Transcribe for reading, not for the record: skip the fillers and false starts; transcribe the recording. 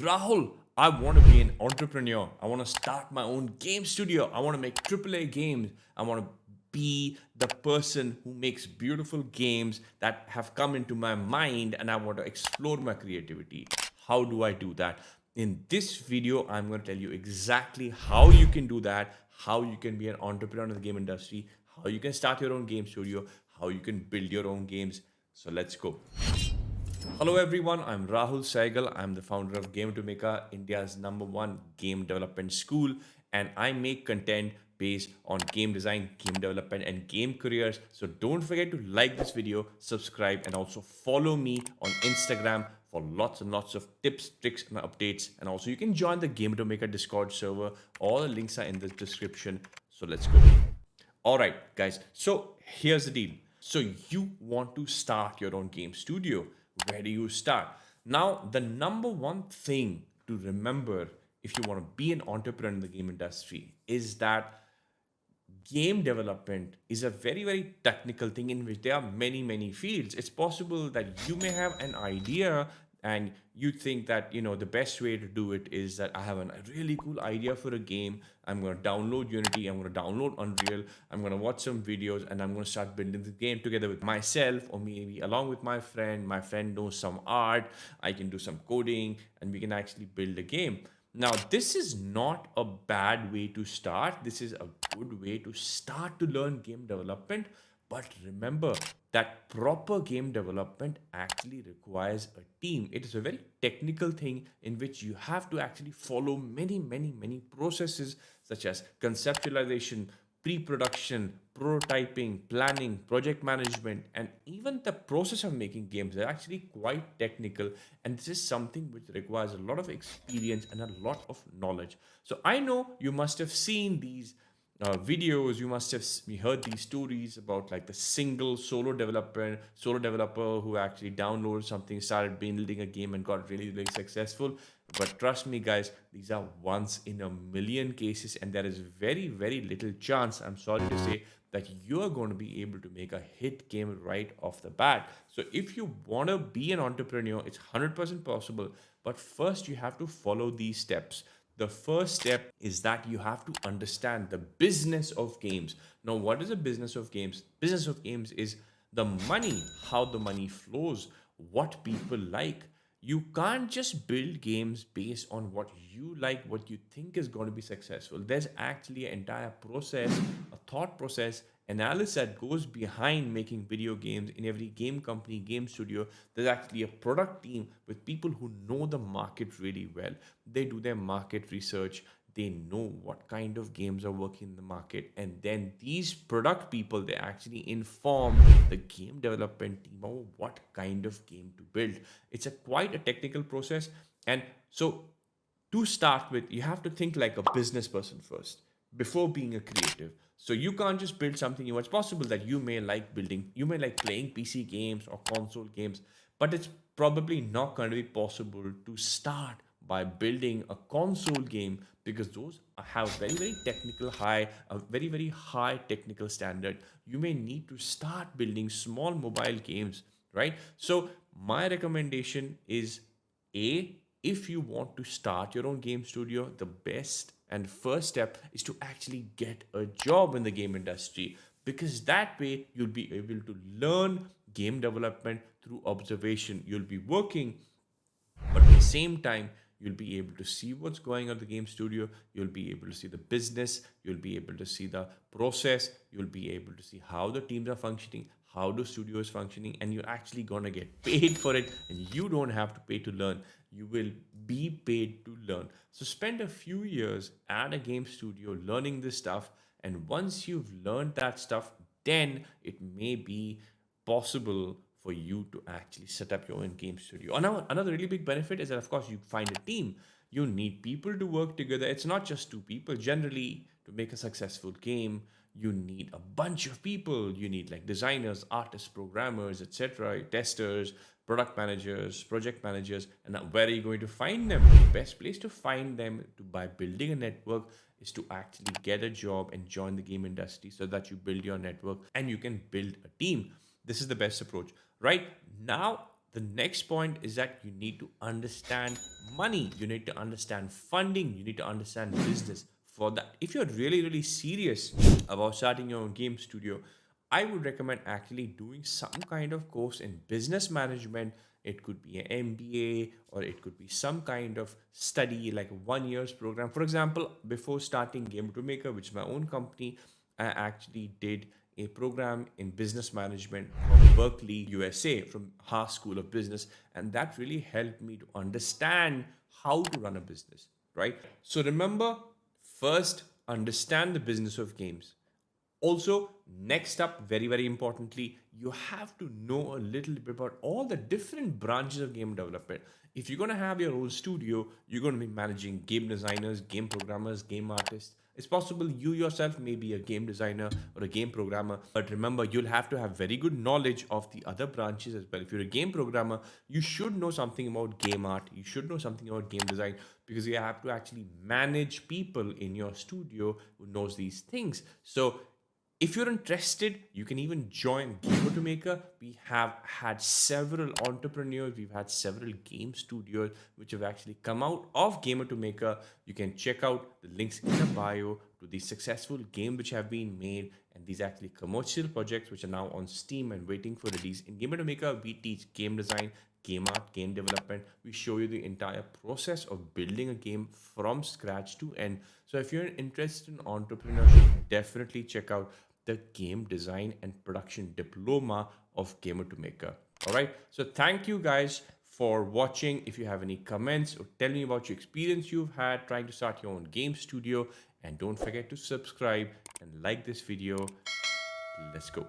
Rahul, I want to be an entrepreneur. I want to start my own game studio. I want to make AAA games. I want to be the person who makes beautiful games that have come into my mind, and I want to explore my creativity. How do I do that? In this video, I'm going to tell you exactly how you can do that, how you can be an entrepreneur in the game industry, how you can start your own game studio, how you can build your own games. So let's go. Hello everyone, I'm Rahul Saigal. I'm the founder of Game to Maker, India's #1 game development school, and I make content based on game design, game development, and game careers. So don't forget to like this video, subscribe, and also follow me on Instagram for lots and lots of tips, tricks, and updates. And also you can join the Game to Maker Discord server. All the links are in the description. So let's go. All right, guys. So here's the deal. So you want to start your own game studio. Where do you start? Now, the #1 thing to remember if you want to be an entrepreneur in the game industry is that game development is a very, very technical thing in which there are many, many fields. It's possible that you may have an idea and you think that the best way to do it is that I have a really cool idea for a game. I'm going to download Unity, I'm going to download Unreal, I'm going to watch some videos, and I'm going to start building the game together with myself, or maybe along with my friend. My friend knows some art, I can do some coding, and we can actually build a game. Now, this is not a bad way to start. This is a good way to start to learn game development. But remember that proper game development actually requires a team. It is a very technical thing in which you have to actually follow many, many, many processes such as conceptualization, pre-production, prototyping, planning, project management, and even the process of making games are actually quite technical. And this is something which requires a lot of experience and a lot of knowledge. So I know you must have seen these videos, you must have heard these stories about like the single solo developer who actually downloaded something, started building a game, and got really, really successful. But trust me, guys, these are once in a million cases, and there is very, very little chance, I'm sorry to say, that you are going to be able to make a hit game right off the bat. So if you want to be an entrepreneur, it's 100% possible. But first, you have to follow these steps. The first step is that you have to understand the business of games. Now, what is the business of games? Business of games is the money, how the money flows, what people like. You can't just build games based on what you like, what you think is going to be successful. There's actually an entire process, a thought process, analysis that goes behind making video games. In every game company, game studio, there's actually a product team with people who know the market really well. They do their market research, they know what kind of games are working in the market, and then these product people, they actually inform the game development team of what kind of game to build. It's a quite a technical process. And so to start with, you have to think like a business person first before being a creative. So you can't just build something new. It's possible that you may like building, you may like playing PC games or console games, but it's probably not going to be possible to start by building a console game, because those have very, very technical high, a very, very high technical standard. You may need to start building small mobile games, right? So my recommendation is, a, if you want to start your own game studio, the best and first step is to actually get a job in the game industry, because that way you'll be able to learn game development through observation. You'll be working, but at the same time, you'll be able to see what's going on in the game studio. You'll be able to see the business. You'll be able to see the process. You'll be able to see how the teams are functioning, how the studio is functioning, and you're actually going to get paid for it. And you don't have to pay to learn. You will be paid to learn. So spend a few years at a game studio learning this stuff. And once you've learned that stuff, then it may be possible for you to actually set up your own game studio. Another really big benefit is that, of course, you find a team. You need people to work together. It's not just two people. Generally, to make a successful game, you need a bunch of people. You need like designers, artists, programmers, etc., testers, product managers, project managers. And now, where are you going to find them? The best place to find them by building a network is to actually get a job and join the game industry, so that you build your network and you can build a team. This is the best approach. Right now, The next point is that you need to understand money, you need to understand funding, you need to understand business. For that, if you're really, really serious about starting your own game studio, I would recommend actually doing some kind of course in business management. It could be an MBA or it could be some kind of study like 1 year's program. For example, before starting Game to Maker, which is my own company, I actually did a program in business management from Berkeley, USA, from Haas School of Business. And that really helped me to understand how to run a business, right? So remember, first, understand the business of games. Also, next up, very, very importantly, you have to know a little bit about all the different branches of game development. If you're going to have your own studio, you're going to be managing game designers, game programmers, game artists. It's possible you yourself may be a game designer or a game programmer, but remember, you'll have to have very good knowledge of the other branches as well. If you're a game programmer, you should know something about game art, you should know something about game design, because you have to actually manage people in your studio who knows these things. So if you're interested, you can even join Gamer to Maker. We have had several entrepreneurs, we've had several game studios which have actually come out of Gamer to Maker. You can check out the links in the bio to the successful game which have been made, and these actually commercial projects which are now on Steam and waiting for release. In Gamer to Maker, we teach game design, game art, game development. We show you the entire process of building a game from scratch to end. So if you're interested in entrepreneurship, definitely check out the game design and production diploma of Gamer to Maker. All right. So thank you guys for watching. If you have any comments or tell me about your experience you've had trying to start your own game studio, and don't forget to subscribe and like this video. Let's go.